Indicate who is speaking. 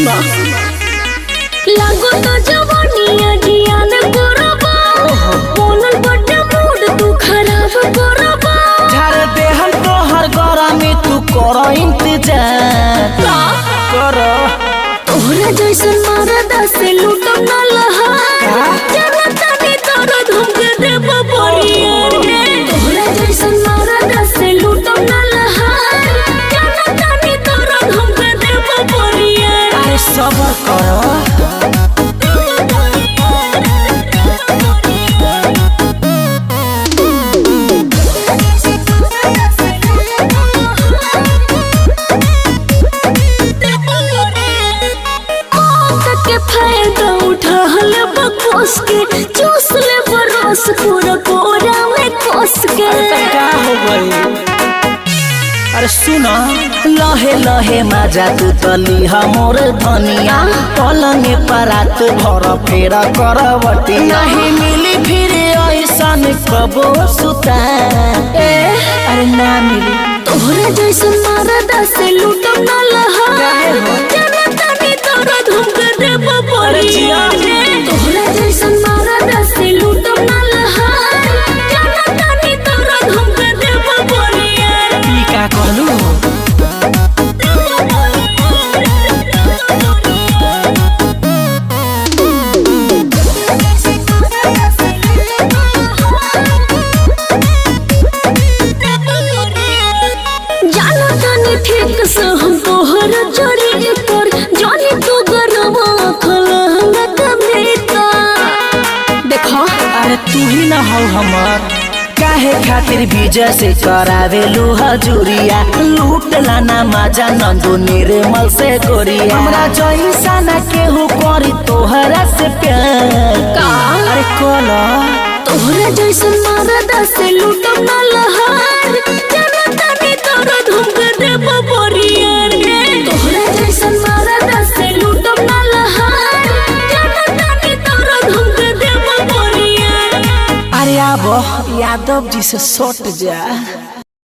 Speaker 1: सुना लागो तो जवानिया जियान करबा बोलल बड़े मूड तू खराब करबा
Speaker 2: झाड़ दे हम तो हर गरा में तू कर इंतजार कर
Speaker 1: तोहरा जैसन मरदा से लूटम ना लहार जनता ने तोरा धमके देब परियार तोहरा जैसन मरदा से लूटम ना लहार जनता ने तोरा धमके देब परियार
Speaker 2: अरे सबर कर
Speaker 1: फायदा उठा ले बकवास के चूस ले बरस पूरा कोरा में कोस के
Speaker 2: क्या हो गई अरे सुना लहे लहे मजा तू तली हमोर धनिया पलंग पर रात भर फेरा करवटी नहीं मिली फिर ऐसा कबो सुता अरे ना मिली
Speaker 1: तोहरा जैसन मरदा से लूटम ना लहार जनता ने तोरा धमके देब परियार तोहरा जैसन मरदा से लूटम ना लहार जनता ने तोरा धमके देब परियार
Speaker 2: की का कहलू
Speaker 1: जानो जाने ठीक से हम तोहर चोरी पर जाने तू गरबा खलंगा कभी का देखो
Speaker 2: अरे तू ही ना हो हमार काहे खातिर विजय से करावे लो हजूरिया लूट लाना मजा नंदू निर्मल से गोरिया हमरा जैसा ना केहू करी तोहरा से प्यार
Speaker 1: का
Speaker 2: अरे कोला
Speaker 1: तोहरा जैसन मरदा से लूटम ना लहार जनता ने तोरा धमके देब परियार तोहरा जैसन मरदा से लूटम ना लहार जनता ने तोरा धमके देब परियार
Speaker 2: अरे आबो यादव जी से सट जा।